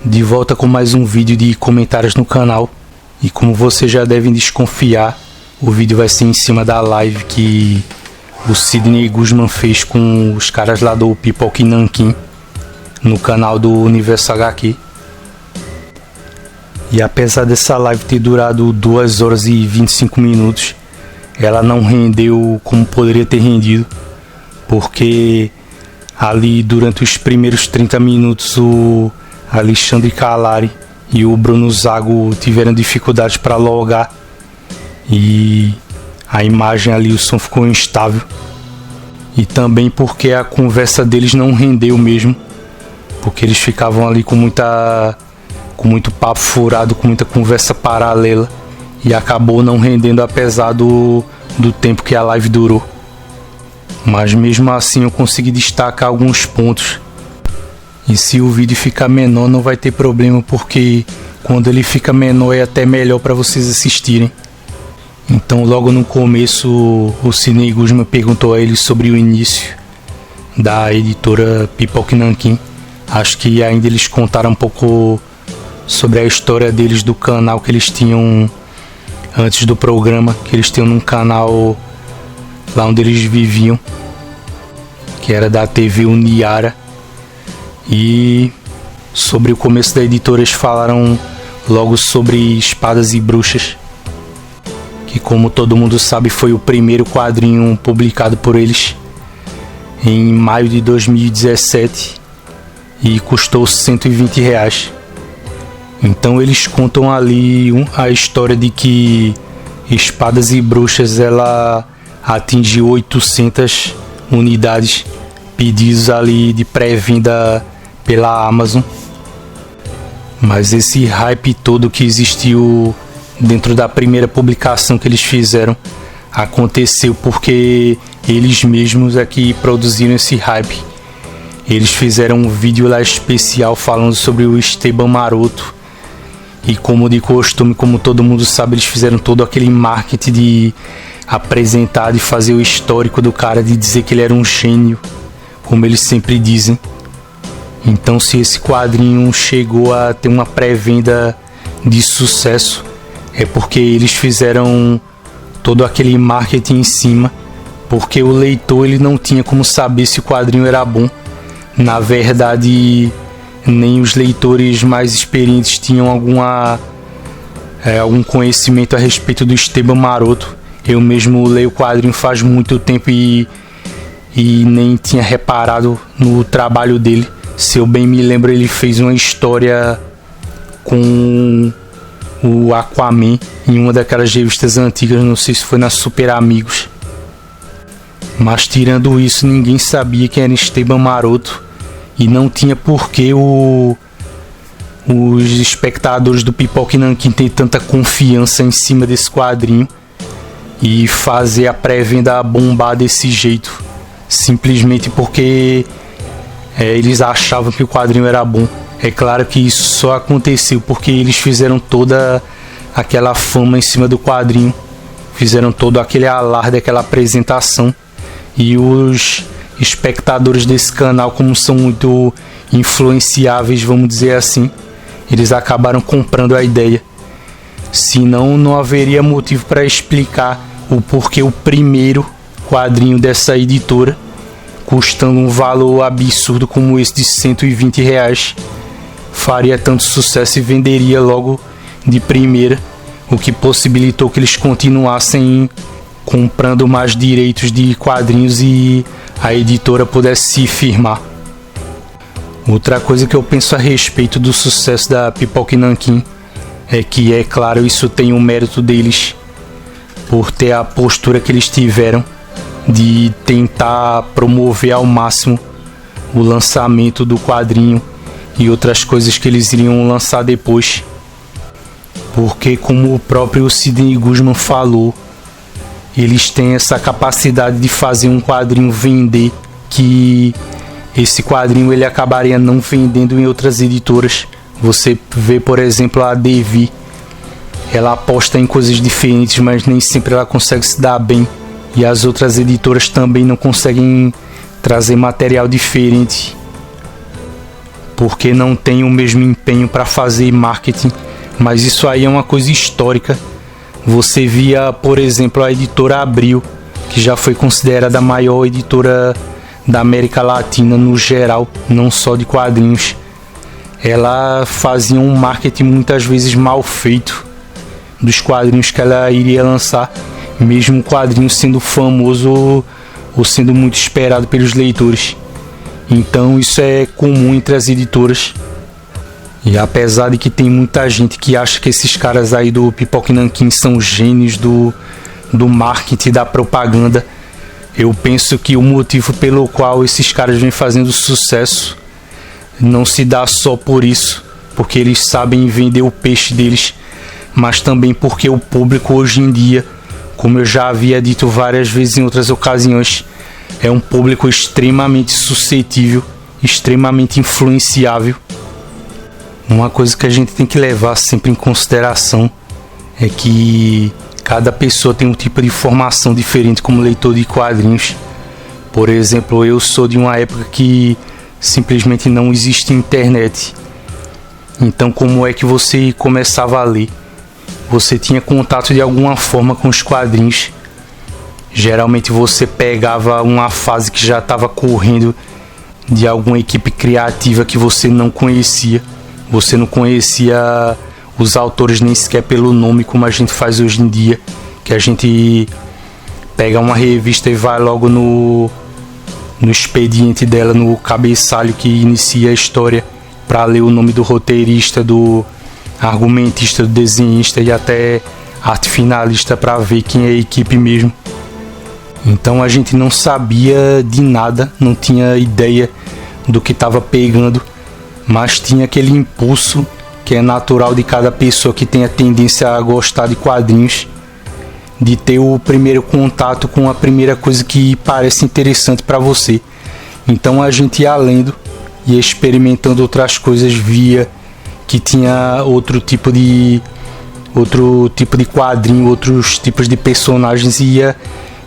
De volta com mais um vídeo de comentários no canal. E como vocês já devem desconfiar, o vídeo vai ser em cima da live que o Sidney Guzman fez com os caras lá do Pipoque Nanquim no canal do Universo HQ. E apesar dessa live ter durado 2 horas e 25 minutos, ela não rendeu como poderia ter rendido, porque ali durante os primeiros 30 minutos o Alexandre Calari e o Bruno Zago tiveram dificuldades para logar e a imagem ali, o som ficou instável, e também porque a conversa deles não rendeu mesmo, porque eles ficavam ali com muito papo furado, com muita conversa paralela, e acabou não rendendo apesar do tempo que a live durou. Mas mesmo assim eu consegui destacar alguns pontos. E se o vídeo ficar menor não vai ter problema, porque quando ele fica menor é até melhor para vocês assistirem. Então logo no começo o Sidney Guzman perguntou a ele sobre o início da editora Pipoque Nanquim. Acho que ainda eles contaram um pouco sobre a história deles, do canal que eles tinham antes do programa, que eles tinham num canal lá onde eles viviam, que era da TV Uniara. E sobre o começo da editora eles falaram logo sobre Espadas e Bruxas, que como todo mundo sabe foi o primeiro quadrinho publicado por eles em maio de 2017 e custou R$120. Então eles contam ali a história de que Espadas e Bruxas ela atingiu 800 unidades, pedidos ali de pré-venda pela Amazon. Mas esse hype todo que existiu dentro da primeira publicação que eles fizeram aconteceu porque eles mesmos é que produziram esse hype. Eles fizeram um vídeo lá especial falando sobre o Esteban Maroto, e como de costume, como todo mundo sabe, eles fizeram todo aquele marketing de apresentar, de fazer o histórico do cara, de dizer que ele era um gênio, como eles sempre dizem. Então se esse quadrinho chegou a ter uma pré-venda de sucesso, é porque eles fizeram todo aquele marketing em cima, porque o leitor ele não tinha como saber se o quadrinho era bom. Na verdade, nem os leitores mais experientes tinham algum conhecimento a respeito do Esteban Maroto. Eu mesmo leio o quadrinho faz muito tempo e nem tinha reparado no trabalho dele. Se eu bem me lembro, ele fez uma história com o Aquaman em uma daquelas revistas antigas, não sei se foi na Super Amigos. Mas tirando isso, ninguém sabia quem era Esteban Maroto, e não tinha por que os espectadores do Pipoque Nanquim ter tanta confiança em cima desse quadrinho e fazer a pré-venda bombar desse jeito, simplesmente porque eles achavam que o quadrinho era bom. É claro que isso só aconteceu porque eles fizeram toda aquela fama em cima do quadrinho, fizeram todo aquele alarde, aquela apresentação, e os espectadores desse canal, como são muito influenciáveis, vamos dizer assim, eles acabaram comprando a ideia. Senão não haveria motivo para explicar o porquê o primeiro quadrinho dessa editora, custando um valor absurdo como esse de R$120, faria tanto sucesso e venderia logo de primeira, o que possibilitou que eles continuassem comprando mais direitos de quadrinhos e a editora pudesse se firmar. Outra coisa que eu penso a respeito do sucesso da Pipoque Nanquim é que, é claro, isso tem o mérito deles por ter a postura que eles tiveram de tentar promover ao máximo o lançamento do quadrinho e outras coisas que eles iriam lançar depois. Porque, como o próprio Sidney Guzman falou, eles têm essa capacidade de fazer um quadrinho vender, que esse quadrinho ele acabaria não vendendo em outras editoras. Você vê, por exemplo, a Devi, ela aposta em coisas diferentes, mas nem sempre ela consegue se dar bem, e as outras editoras também não conseguem trazer material diferente porque não tem o mesmo empenho para fazer marketing, mas isso aí é uma coisa histórica. Você via, por exemplo, a editora Abril, que já foi considerada a maior editora da América Latina no geral, não só de quadrinhos. Ela fazia um marketing muitas vezes mal feito dos quadrinhos que ela iria lançar, mesmo o quadrinho sendo famoso ou sendo muito esperado pelos leitores. Então isso é comum entre as editoras. E apesar de que tem muita gente que acha que esses caras aí do Pipoca e Nanquim são gênios do marketing, da propaganda, eu penso que o motivo pelo qual esses caras vêm fazendo sucesso não se dá só por isso, porque eles sabem vender o peixe deles, mas também porque o público hoje em dia, como eu já havia dito várias vezes em outras ocasiões, é um público extremamente suscetível, extremamente influenciável. Uma coisa que a gente tem que levar sempre em consideração é que cada pessoa tem um tipo de formação diferente como leitor de quadrinhos. Por exemplo, eu sou de uma época que simplesmente não existe internet. Então, como é que você começava a ler? Você tinha contato de alguma forma com os quadrinhos. Geralmente você pegava uma fase que já estava correndo de alguma equipe criativa que você não conhecia. Você não conhecia os autores nem sequer pelo nome, como a gente faz hoje em dia, que a gente pega uma revista e vai logo no expediente dela, no cabeçalho que inicia a história, para ler o nome do roteirista, do argumentista, do desenhista e até arte finalista, para ver quem é a equipe mesmo. Então a gente não sabia de nada, não tinha ideia do que estava pegando, mas tinha aquele impulso que é natural de cada pessoa que tem a tendência a gostar de quadrinhos, de ter o primeiro contato com a primeira coisa que parece interessante para você. Então a gente ia lendo e experimentando outras coisas, via que tinha outro tipo de quadrinho, outros tipos de personagens, e ia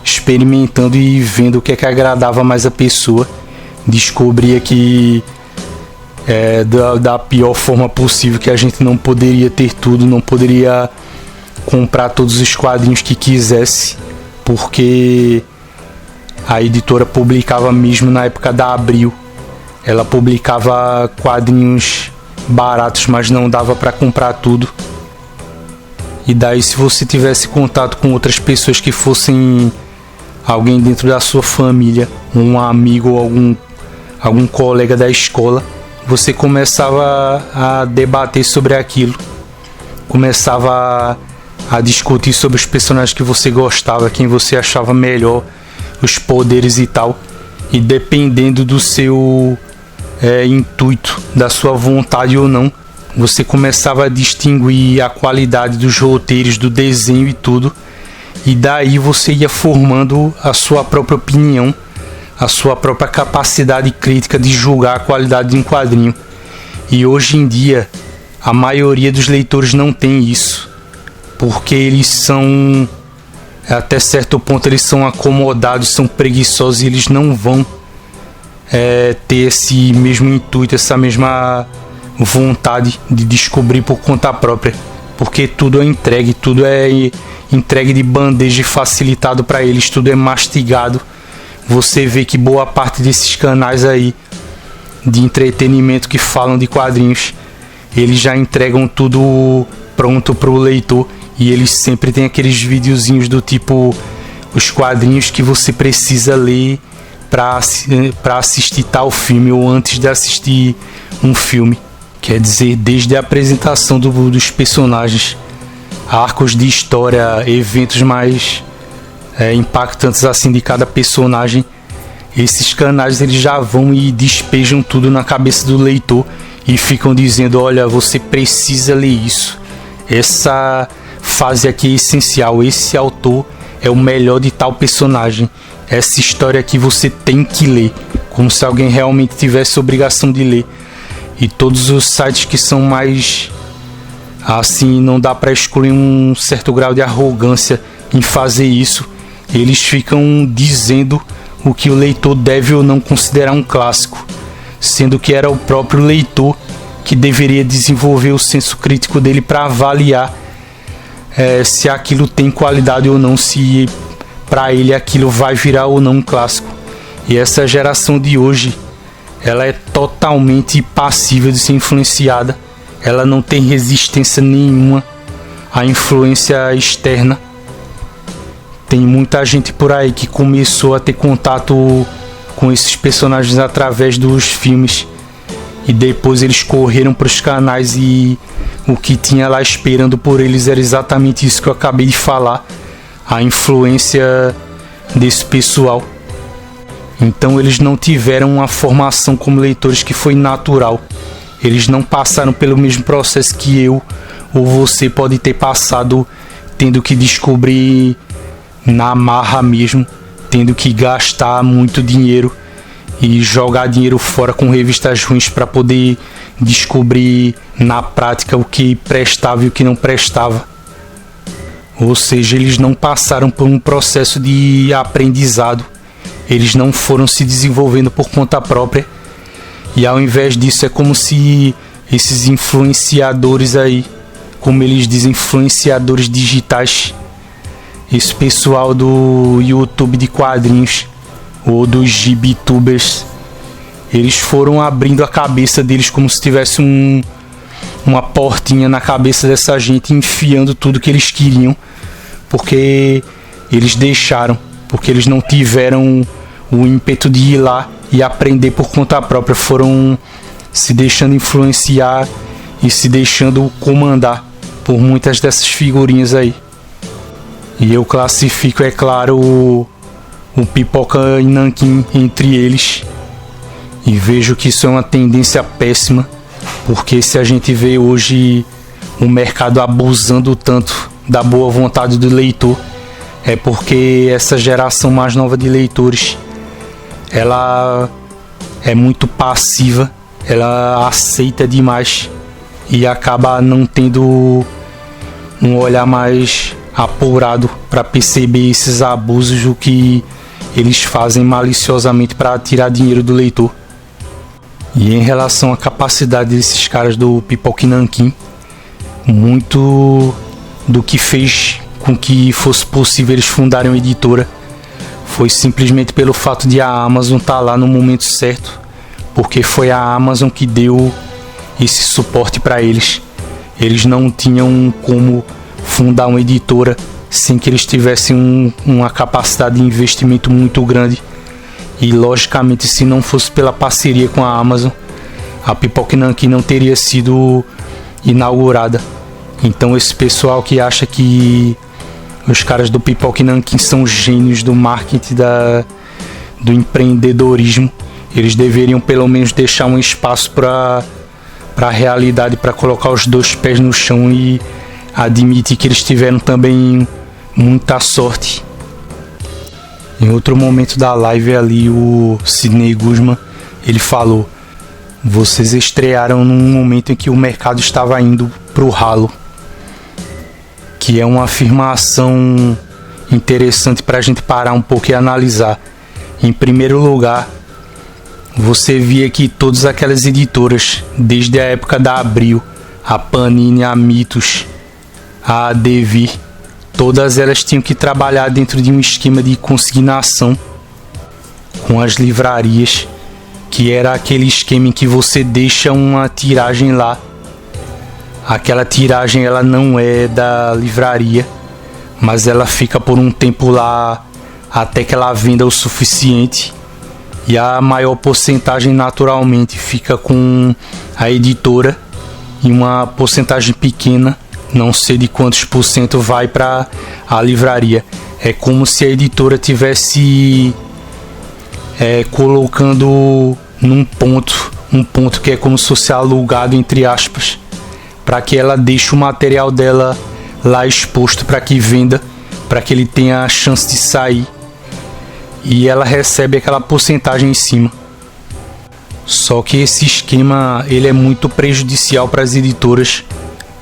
experimentando e vendo o que é que agradava mais a pessoa. Descobria que da pior forma possível, que a gente não poderia ter tudo, não poderia comprar todos os quadrinhos que quisesse, porque a editora publicava mesmo na época da Abril. Ela publicava quadrinhos baratos, mas não dava para comprar tudo. E daí, se você tivesse contato com outras pessoas que fossem alguém dentro da sua família, um amigo ou algum colega da escola, você começava a debater sobre aquilo, começava a discutir sobre os personagens que você gostava, quem você achava melhor, os poderes e tal. E dependendo do seu intuito, da sua vontade ou não, você começava a distinguir a qualidade dos roteiros, do desenho e tudo. E daí você ia formando a sua própria opinião, a sua própria capacidade crítica de julgar a qualidade de um quadrinho. E hoje em dia a maioria dos leitores não tem isso, porque eles são, até certo ponto, eles são acomodados, são preguiçosos, e eles não vão ter esse mesmo intuito, essa mesma vontade de descobrir por conta própria, porque tudo é entregue, tudo é entregue de bandeja e facilitado para eles, tudo é mastigado. Você vê que boa parte desses canais aí de entretenimento que falam de quadrinhos, eles já entregam tudo pronto para o leitor, e eles sempre têm aqueles videozinhos do tipo os quadrinhos que você precisa ler para assistir tal filme, ou antes de assistir um filme. Quer dizer, desde a apresentação dos personagens, arcos de história, eventos mais impactantes assim de cada personagem, esses canais eles já vão e despejam tudo na cabeça do leitor e ficam dizendo: olha, você precisa ler isso, essa fase aqui é essencial, esse autor é o melhor de tal personagem, essa história aqui você tem que ler, como se alguém realmente tivesse obrigação de ler. E todos os sites que são mais assim, não dá para excluir um certo grau de arrogância em fazer isso, eles ficam dizendo o que o leitor deve ou não considerar um clássico. sendo que era o próprio leitor que deveria desenvolver o senso crítico dele para avaliar se aquilo tem qualidade ou não, se para ele aquilo vai virar ou não um clássico. E essa geração de hoje, ela é totalmente passível de ser influenciada, ela não tem resistência nenhuma à influência externa. Tem muita gente por aí que começou a ter contato com esses personagens através dos filmes e depois eles correram para os canais e o que tinha lá esperando por eles era exatamente isso que eu acabei de falar, a influência desse pessoal. Então eles não tiveram uma formação como leitores que foi natural. Eles não passaram pelo mesmo processo que eu ou você pode ter passado, tendo que descobrir na marra mesmo, tendo que gastar muito dinheiro e jogar dinheiro fora com revistas ruins para poder descobrir na prática o que prestava e o que não prestava. Ou seja, eles não passaram por um processo de aprendizado, eles não foram se desenvolvendo por conta própria, e ao invés disso é como se esses influenciadores aí, como eles dizem, influenciadores digitais, esse pessoal do YouTube de quadrinhos ou dos gibitubers, eles foram abrindo a cabeça deles como se tivesse uma portinha na cabeça dessa gente, enfiando tudo que eles queriam, porque eles deixaram, porque eles não tiveram o ímpeto de ir lá e aprender por conta própria, foram se deixando influenciar e se deixando comandar por muitas dessas figurinhas aí. E eu classifico, é claro, o Pipoca e Nanquim entre eles, e vejo que isso é uma tendência péssima, porque se a gente vê hoje o mercado abusando tanto da boa vontade do leitor, é porque essa geração mais nova de leitores, ela é muito passiva, ela aceita demais e acaba não tendo um olhar mais apurado para perceber esses abusos, o que eles fazem maliciosamente para tirar dinheiro do leitor. E em relação à capacidade desses caras do Pipoca e Nanquim, muito do que fez com que fosse possível eles fundarem uma editora foi simplesmente pelo fato de a Amazon estar lá no momento certo, porque foi a Amazon que deu esse suporte para eles. Eles não tinham como fundar uma editora sem que eles tivessem uma capacidade de investimento muito grande, e logicamente se não fosse pela parceria com a Amazon, a Pipoca e Nanquim não teria sido inaugurada. Então esse pessoal que acha que os caras do Pipoca e Nanquim são gênios do marketing, do empreendedorismo, eles deveriam pelo menos deixar um espaço para a realidade, para colocar os dois pés no chão e admitir que eles tiveram também muita sorte. Em outro momento da live ali, o Sidney Guzman, ele falou: vocês estrearam num momento em que o mercado estava indo pro ralo, que é uma afirmação interessante para a gente parar um pouco e analisar. Em primeiro lugar, você via que todas aquelas editoras, desde a época da Abril, a Panini, a Mitos, a Devir, todas elas tinham que trabalhar dentro de um esquema de consignação com as livrarias, que era aquele esquema em que você deixa uma tiragem lá. Aquela tiragem ela não é da livraria, mas ela fica por um tempo lá até que ela venda o suficiente, e a maior porcentagem naturalmente fica com a editora e uma porcentagem pequena, não sei de quantos por cento, vai para a livraria. É como se a editora tivesse colocando num ponto, um ponto que é como se fosse alugado entre aspas, para que ela deixe o material dela lá exposto para que venda, para que ele tenha a chance de sair, e ela recebe aquela porcentagem em cima. Só que esse esquema ele é muito prejudicial para as editoras,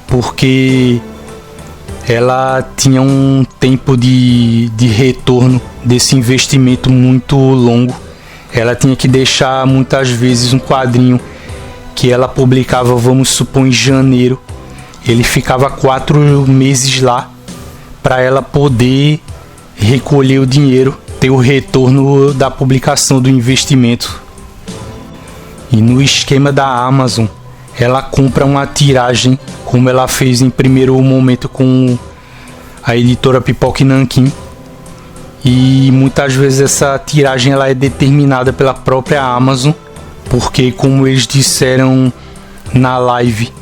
porque ela tinha um tempo de retorno desse investimento muito longo. ela tinha que deixar muitas vezes um quadrinho que ela publicava, vamos supor, em janeiro. Ele ficava 4 meses lá para ela poder recolher o dinheiro, ter o retorno da publicação do investimento. E no esquema da Amazon, ela compra uma tiragem, como ela fez em primeiro momento com a editora Pipoca Nanquim. E muitas vezes essa tiragem ela é determinada pela própria Amazon, porque, como eles disseram na live,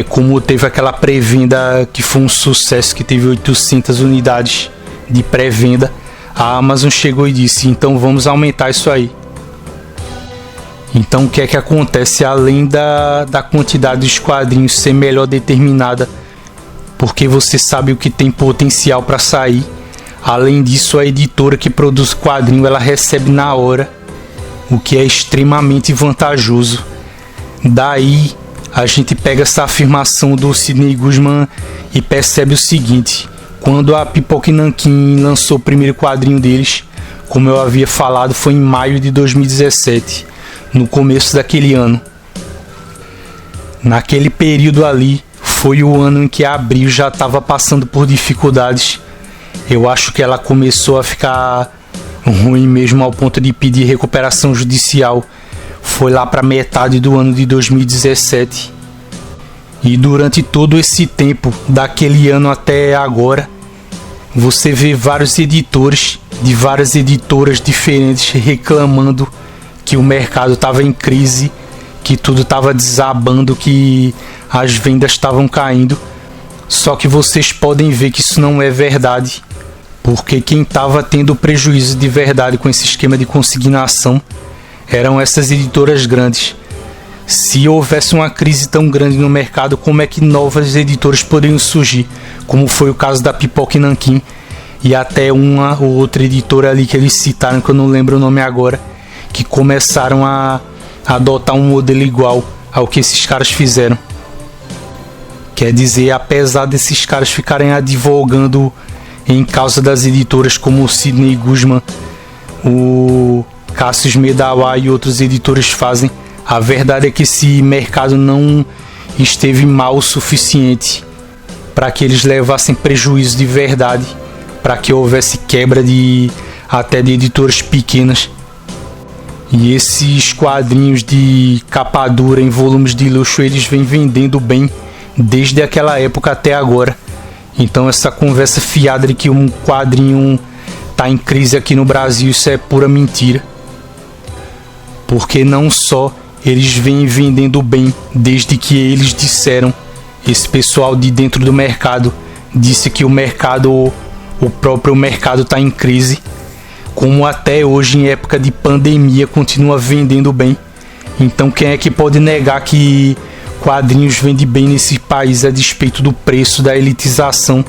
como teve aquela pré-venda que foi um sucesso, que teve 800 unidades de pré-venda, a Amazon chegou e disse: então vamos aumentar isso aí. Então o que é que acontece? Além da quantidade dos quadrinhos ser melhor determinada, porque você sabe o que tem potencial para sair, além disso, a editora que produz quadrinho ela recebe na hora, o que é extremamente vantajoso. Daí a gente pega essa afirmação do Sidney Guzman e percebe o seguinte: quando a Pipoca Nanquim lançou o primeiro quadrinho deles, como eu havia falado, foi em maio de 2017, no começo daquele ano. Naquele período ali foi o ano em que a Abril já estava passando por dificuldades. Eu acho que ela começou a ficar ruim mesmo, ao ponto de pedir recuperação judicial. Foi lá para metade do ano de 2017. E durante todo esse tempo, daquele ano até agora, você vê vários editores de várias editoras diferentes reclamando que o mercado estava em crise, que tudo estava desabando, que as vendas estavam caindo. Só que vocês podem ver que isso não é verdade, porque quem estava tendo prejuízo de verdade com esse esquema de consignação eram essas editoras grandes. Se houvesse uma crise tão grande no mercado, como é que novas editoras poderiam surgir? Como foi o caso da Pipoca Nanquim e até uma ou outra editora ali que eles citaram, que eu não lembro o nome agora, que começaram a adotar um modelo igual ao que esses caras fizeram. Quer dizer, apesar desses caras ficarem advogando em causa das editoras como o Sidney Guzman, o Cassius Medawa e outros editores fazem, a verdade é que esse mercado não esteve mal o suficiente para que eles levassem prejuízo de verdade, para que houvesse quebra até de editoras pequenas. E esses quadrinhos de capa dura em volumes de luxo, eles vêm vendendo bem desde aquela época até agora. Então essa conversa fiada de que um quadrinho tá em crise aqui no Brasil, isso é pura mentira. Porque não só eles vêm vendendo bem desde que eles disseram, esse pessoal de dentro do mercado disse que o próprio mercado tá em crise, como até hoje, em época de pandemia, continua vendendo bem. Então quem é que pode negar que quadrinhos vendem bem nesse país a despeito do preço, da elitização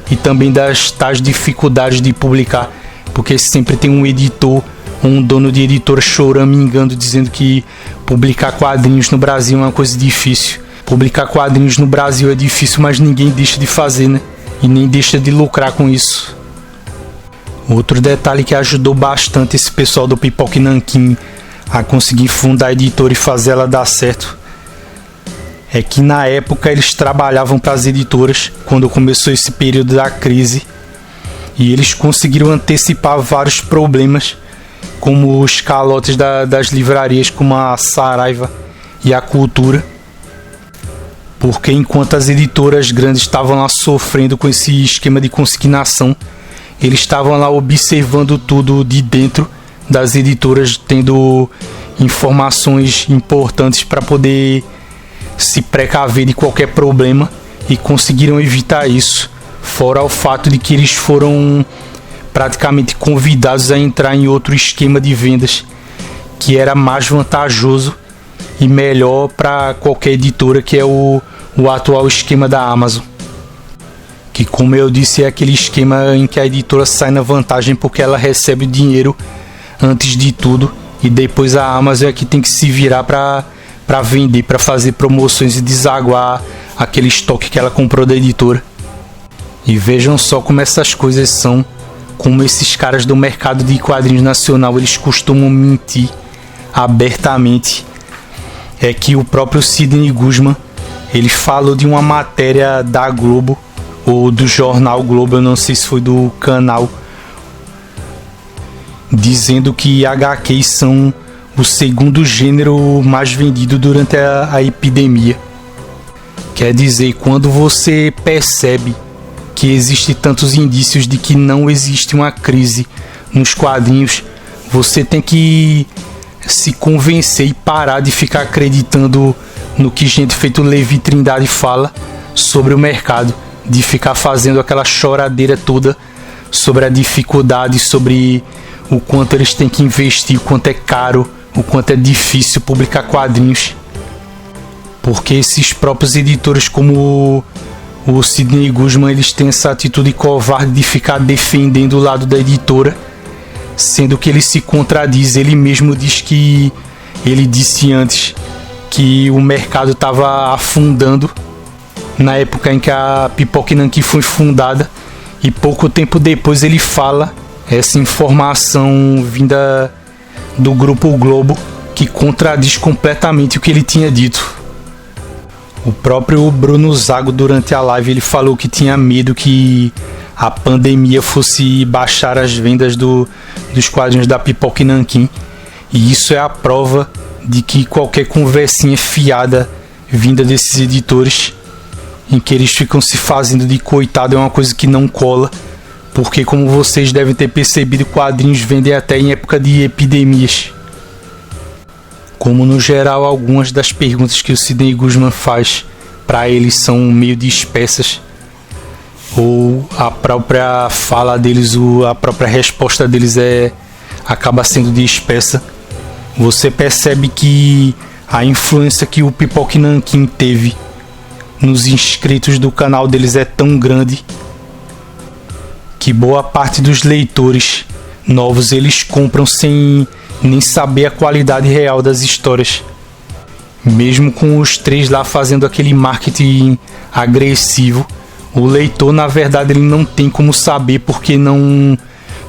e também das tais dificuldades de publicar? Porque sempre tem um editor, um dono de editora choramingando, dizendo que publicar quadrinhos no Brasil é uma coisa difícil. Publicar quadrinhos no Brasil é difícil, mas ninguém deixa de fazer, né? E nem deixa de lucrar com isso. Outro detalhe que ajudou bastante esse pessoal do Pipoca Nanquim a conseguir fundar a editora e fazer ela dar certo é que na época eles trabalhavam para as editoras quando começou esse período da crise, e eles conseguiram antecipar vários problemas, como os calotes das livrarias como a Saraiva e a Cultura, porque enquanto as editoras grandes estavam lá sofrendo com esse esquema de consignação, eles estavam lá observando tudo de dentro das editoras, tendo informações importantes para poder se precaver de qualquer problema, e conseguiram evitar isso. Fora o fato de que eles foram praticamente convidados a entrar em outro esquema de vendas que era mais vantajoso e melhor para qualquer editora, que é o atual esquema da Amazon. Que, como eu disse, é aquele esquema em que a editora sai na vantagem porque ela recebe o dinheiro antes de tudo, e depois a Amazon é que tem que se virar para vender, para fazer promoções e desaguar aquele estoque que ela comprou da editora. E vejam só como essas coisas são. como esses caras do mercado de quadrinhos nacional, eles costumam mentir abertamente, é que o próprio Sidney Guzman, ele falou de uma matéria da Globo, ou do jornal Globo, eu não sei se foi do canal, dizendo que HQs são o segundo gênero mais vendido durante a epidemia. Quer dizer, quando você percebe que existem tantos indícios de que não existe uma crise nos quadrinhos, você tem que se convencer e parar de ficar acreditando no que gente feito Levi Trindade fala sobre o mercado, de ficar fazendo aquela choradeira toda sobre a dificuldade, sobre o quanto eles têm que investir, o quanto é caro, o quanto é difícil publicar quadrinhos, porque esses próprios editores como o Sidney Guzman, eles têm essa atitude covarde de ficar defendendo o lado da editora, sendo que ele se contradiz. Ele mesmo diz que ele disse antes que o mercado estava afundando na época em que a Pipoca Nanquim foi fundada, e pouco tempo depois ele fala essa informação vinda do Grupo Globo que contradiz completamente o que ele tinha dito. O próprio Bruno Zago, durante a live, ele falou que tinha medo que a pandemia fosse baixar as vendas dos quadrinhos da Pipoca Nanquim, e isso é a prova de que qualquer conversinha fiada vinda desses editores, em que eles ficam se fazendo de coitado, é uma coisa que não cola, porque, como vocês devem ter percebido, quadrinhos vendem até em época de epidemias. Como no geral algumas das perguntas que o Sidney Guzman faz para eles são meio dispersas, ou a própria fala deles, a própria resposta deles acaba sendo dispersa, você percebe que a influência que o Pipoca Nanquim teve nos inscritos do canal deles é tão grande que boa parte dos leitores novos eles compram sem nem saber a qualidade real das histórias, mesmo com os três lá fazendo aquele marketing agressivo. O leitor, na verdade, ele não tem como saber porque não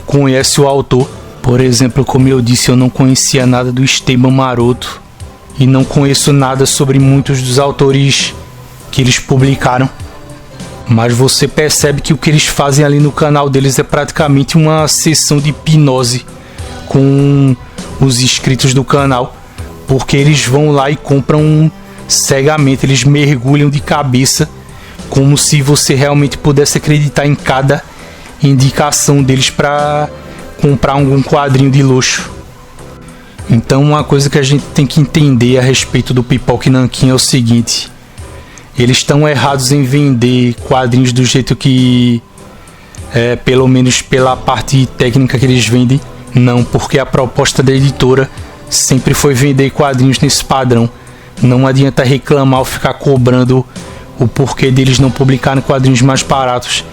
conhece o autor. Por exemplo, como eu disse, eu não conhecia nada do Esteban Maroto e não conheço nada sobre muitos dos autores que eles publicaram, mas você percebe que o que eles fazem ali no canal deles é praticamente uma sessão de hipnose com os inscritos do canal, porque eles vão lá e compram cegamente, eles mergulham de cabeça, como se você realmente pudesse acreditar em cada indicação deles para comprar algum quadrinho de luxo. Então, uma coisa que a gente tem que entender a respeito do Pipoca Nanquim é o seguinte: eles estão errados em vender quadrinhos do jeito que, pelo menos pela parte técnica que eles vendem. Não, porque a proposta da editora sempre foi vender quadrinhos nesse padrão. Não adianta reclamar ou ficar cobrando o porquê deles não publicarem quadrinhos mais baratos,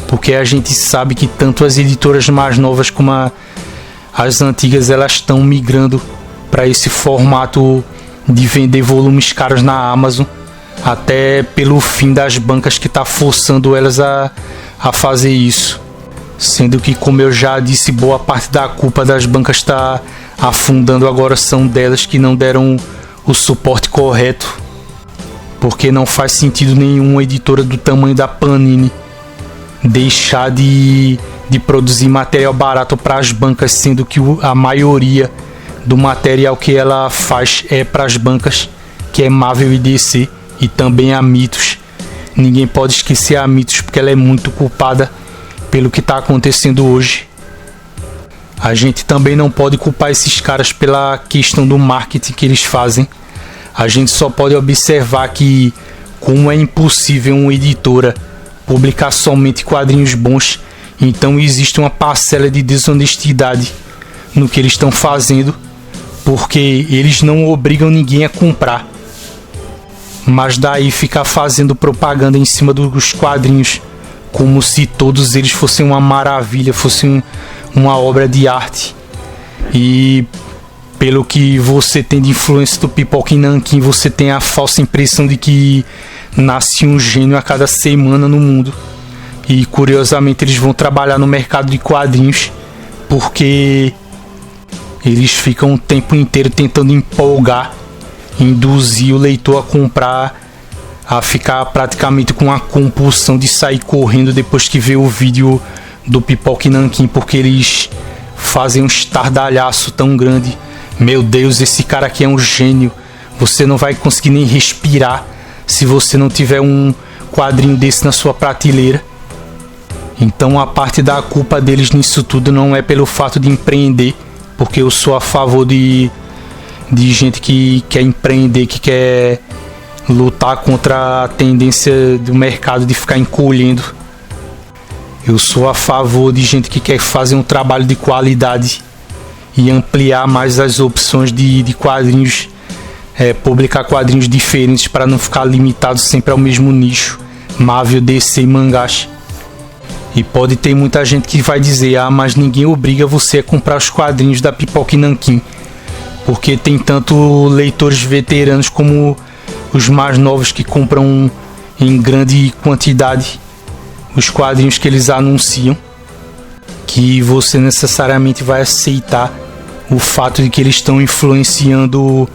porque a gente sabe que tanto as editoras mais novas como as antigas, elas estão migrando para esse formato de vender volumes caros na Amazon, até pelo fim das bancas que está forçando elas a fazer isso. Sendo que, como eu já disse, boa parte da culpa das bancas está afundando agora são delas, que não deram o suporte correto, porque não faz sentido nenhum uma editora do tamanho da Panini deixar de produzir material barato para as bancas, sendo que a maioria do material que ela faz é para as bancas, que é Marvel e DC, e também a Mitos. Ninguém pode esquecer a Mitos, porque ela é muito culpada pelo que está acontecendo hoje. A gente também não pode culpar esses caras pela questão do marketing que eles fazem. A gente só pode observar que, como é impossível uma editora publicar somente quadrinhos bons, então existe uma parcela de desonestidade no que eles estão fazendo, porque eles não obrigam ninguém a comprar, mas daí ficar fazendo propaganda em cima dos quadrinhos como se todos eles fossem uma maravilha, fossem uma obra de arte. E pelo que você tem de influência do Pipoca Nanquim, você tem a falsa impressão de que nasce um gênio a cada semana no mundo. E curiosamente eles vão trabalhar no mercado de quadrinhos, porque eles ficam o tempo inteiro tentando empolgar, induzir o leitor a comprar, a ficar praticamente com a compulsão de sair correndo depois que vê o vídeo do Pipoca e Nanquim, porque eles fazem um estardalhaço tão grande. Meu Deus, esse cara aqui é um gênio, você não vai conseguir nem respirar se você não tiver um quadrinho desse na sua prateleira. Então a parte da culpa deles nisso tudo não é pelo fato de empreender, porque eu sou a favor de gente que quer empreender, que quer lutar contra a tendência do mercado de ficar encolhendo. Eu sou a favor de gente que quer fazer um trabalho de qualidade e ampliar mais as opções de quadrinhos, publicar quadrinhos diferentes para não ficar limitado sempre ao mesmo nicho, Marvel, DC e mangás. E pode ter muita gente que vai dizer: ah, mas ninguém obriga você a comprar os quadrinhos da Pipoca e Nanquim, porque tem tanto leitores veteranos como os mais novos que compram em grande quantidade os quadrinhos que eles anunciam, que você necessariamente vai aceitar o fato de que eles estão influenciando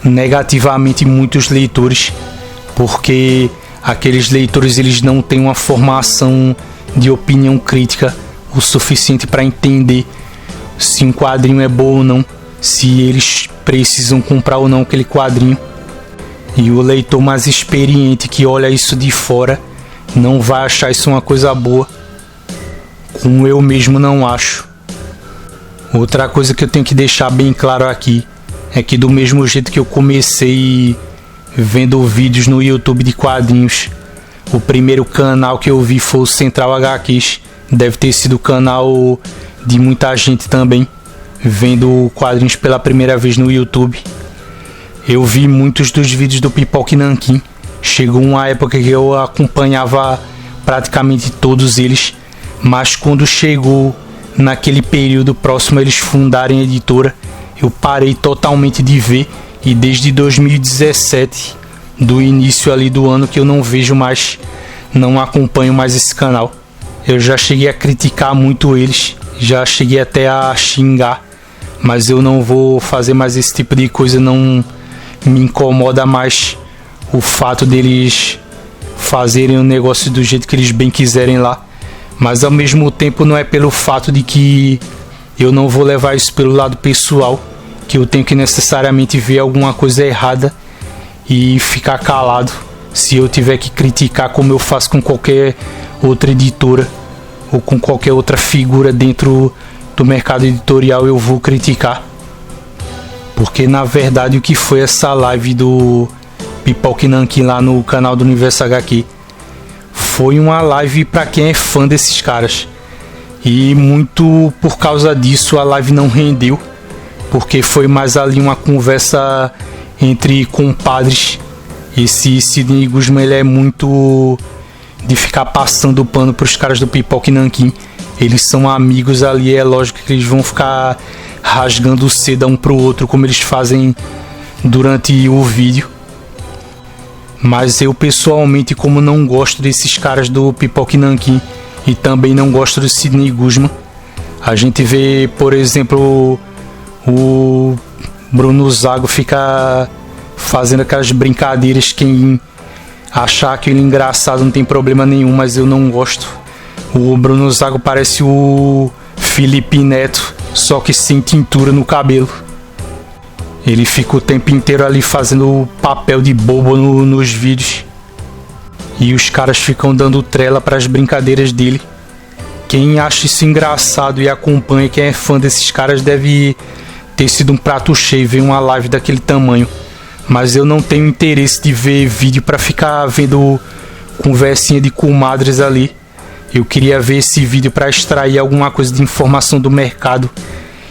negativamente muitos leitores, porque aqueles leitores eles não têm uma formação de opinião crítica o suficiente para entender se um quadrinho é bom ou não, se eles precisam comprar ou não aquele quadrinho. E o leitor mais experiente que olha isso de fora não vai achar isso uma coisa boa, como eu mesmo não acho. Outra coisa que eu tenho que deixar bem claro aqui é que do mesmo jeito que eu comecei vendo vídeos no YouTube de quadrinhos, o primeiro canal que eu vi foi o Central HQs, deve ter sido o canal de muita gente também vendo quadrinhos pela primeira vez no YouTube. Eu vi muitos dos vídeos do Pipoca e Nanquim. Chegou uma época que eu acompanhava praticamente todos eles, mas quando chegou naquele período próximo a eles fundarem a editora, eu parei totalmente de ver, e desde 2017, do início ali do ano, que eu não vejo mais, não acompanho mais esse canal. Eu já cheguei a criticar muito eles, já cheguei até a xingar, mas eu não vou fazer mais esse tipo de coisa. Não me incomoda mais o fato deles fazerem o negócio do jeito que eles bem quiserem lá, mas ao mesmo tempo não é pelo fato de que eu não vou levar isso pelo lado pessoal, que eu tenho que necessariamente ver alguma coisa errada e ficar calado. Se eu tiver que criticar, como eu faço com qualquer outra editora ou com qualquer outra figura dentro do mercado editorial, eu vou criticar. Porque na verdade o que foi essa live do Pipoca e Nanquim lá no canal do Universo HQ foi uma live para quem é fã desses caras, e muito por causa disso a live não rendeu, porque foi mais ali uma conversa entre compadres. Esse Sidney Guzman, ele é muito de ficar passando o pano pros caras do Pipoca e Nanquim. Eles são amigos ali, é lógico que eles vão ficar rasgando seda um pro outro, como eles fazem durante o vídeo. Mas eu pessoalmente, como não gosto desses caras do Pipoca e Nanquim e também não gosto do Sidney Guzman, a gente vê, por exemplo, o Bruno Zago fica fazendo aquelas brincadeiras. Quem achar aquilo engraçado não tem problema nenhum, mas eu não gosto. O Bruno Zago parece o Felipe Neto, só que sem tintura no cabelo. Ele fica o tempo inteiro ali fazendo o papel de bobo nos vídeos, e os caras ficam dando trela para as brincadeiras dele. Quem acha isso engraçado e acompanha, quem é fã desses caras, deve ter sido um prato cheio ver uma live daquele tamanho. Mas eu não tenho interesse de ver vídeo para ficar vendo conversinha de comadres ali. Eu queria ver esse vídeo para extrair alguma coisa de informação do mercado,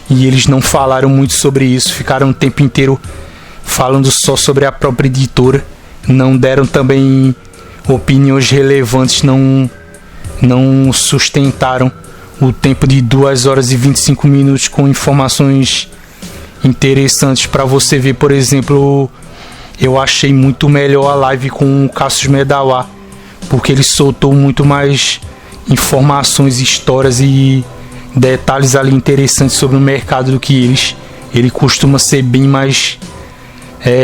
e eles não falaram muito sobre isso, ficaram o tempo inteiro falando só sobre a própria editora, não deram também opiniões relevantes, não sustentaram o tempo de 2 horas e 25 minutos com informações interessantes para você ver. Por exemplo, eu achei muito melhor a live com o Cassius Medawa, porque ele soltou muito mais informações, histórias e detalhes ali interessantes sobre o mercado do que eles. Ele costuma ser bem mais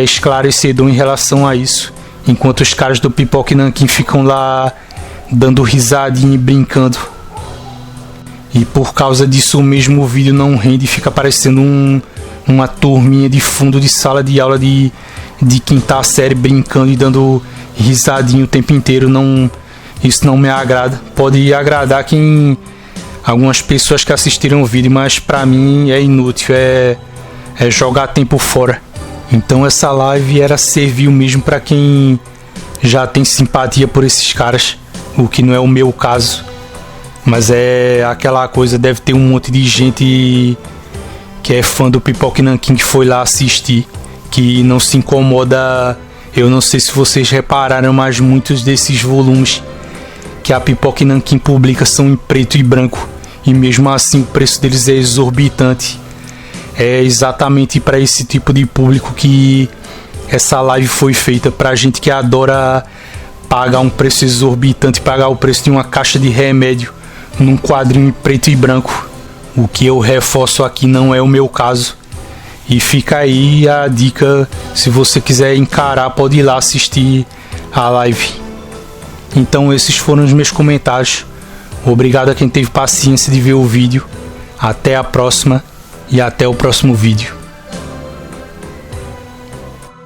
esclarecedor em relação a isso, enquanto os caras do Pipoca e Nanquim ficam lá dando risadinha e brincando. E por causa disso mesmo o vídeo não rende e fica parecendo uma turminha de fundo de sala de aula de quinta série brincando e dando risadinho o tempo inteiro. Isso não me agrada. Pode agradar algumas pessoas que assistiram o vídeo, mas pra mim é inútil, é jogar tempo fora. Então essa live serviu mesmo pra quem já tem simpatia por esses caras, o que não é o meu caso. Mas é aquela coisa, deve ter um monte de gente que é fã do Pipoca e Nanquim que foi lá assistir, que não se incomoda. Eu não sei se vocês repararam, mas muitos desses volumes que a Pipoca e Nanquim publica são em preto e branco, e mesmo assim o preço deles é exorbitante. É exatamente para esse tipo de público que essa live foi feita, pra gente que adora pagar um preço exorbitante, pagar o preço de uma caixa de remédio num quadrinho em preto e branco, o que eu reforço aqui não é o meu caso. E fica aí a dica, se você quiser encarar, pode ir lá assistir a live. Então esses foram os meus comentários. Obrigado a quem teve paciência de ver o vídeo. Até a próxima e até o próximo vídeo.